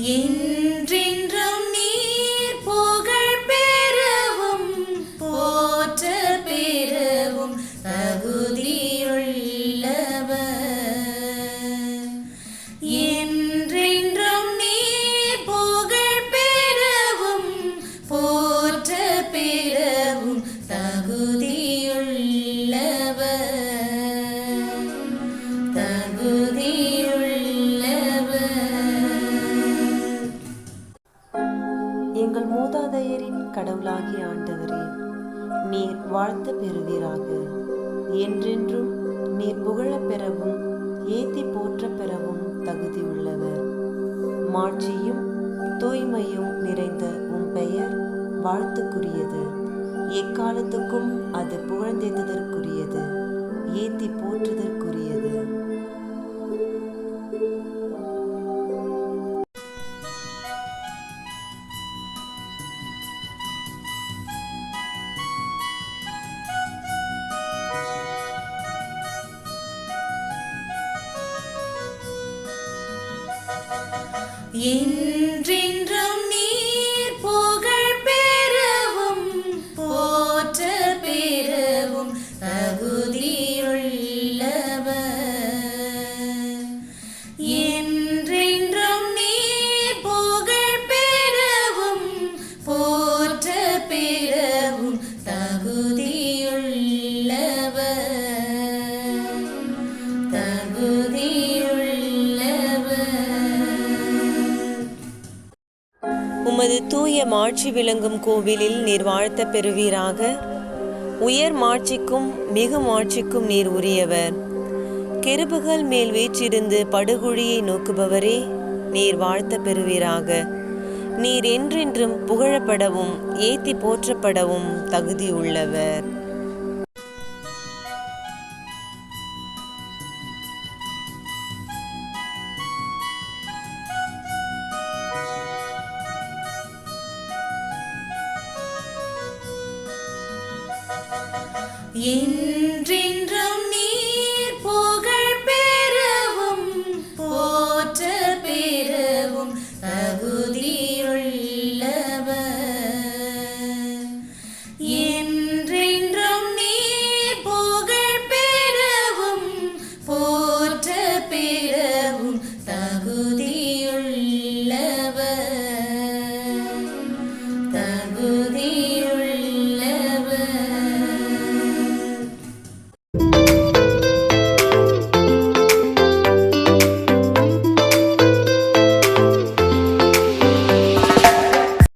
என்றென்றும் நீர் புகழ் பெறவும் போற்ற பெறவும் தகுதியுள்ளவர். என்றென்றும் நீர் புகழ் பெறவும் போற்ற பெறவும் தகுதியுள்ளவர். எங்கள் மூதாதையரின் கடவுளாகிய ஆண்டவரே, நீர் வாழ்த்த பெறுவீராக. என்றென்றும் நீர் புகழப் பெறவும் ஏத்தி போற்ற பெறவும் தகுதியுள்ளவர். மாட்சியும் தூய்மையும் நிறைந்த உம் பெயர் வாழ்த்துக்குரியது. எக்காலத்துக்கும் அது புகழ்ந்தேத்துதற்குரியது, ஏத்தி போற்றுதற்குரியது. என்றென்றும் நீர் புகழ் பெறவும் போற்ற பெறவும் தகுதியுள்ளவர். என்றென்றும் நீர் புகழ் பெறவும் போற்ற பெறவும் தகுதியுள்ளவர். உமது தூய மாட்சி விளங்கும் கோவிலில் நீர் வாழ்த்த பெறுவீராக. உயர் மாட்சிக்கும் மிகு மாட்சிக்கும் நீர் உரியவர். கெருபுகள் மேல் வீற்றிருந்து படுகுழியை நோக்குபவரே, நீர் வாழ்த்த பெறுவீராக. நீர் என்றென்றும் புகழப்படவும் ஏத்தி போற்றப்படவும் தகுதியுள்ளவர். என்றென்றும்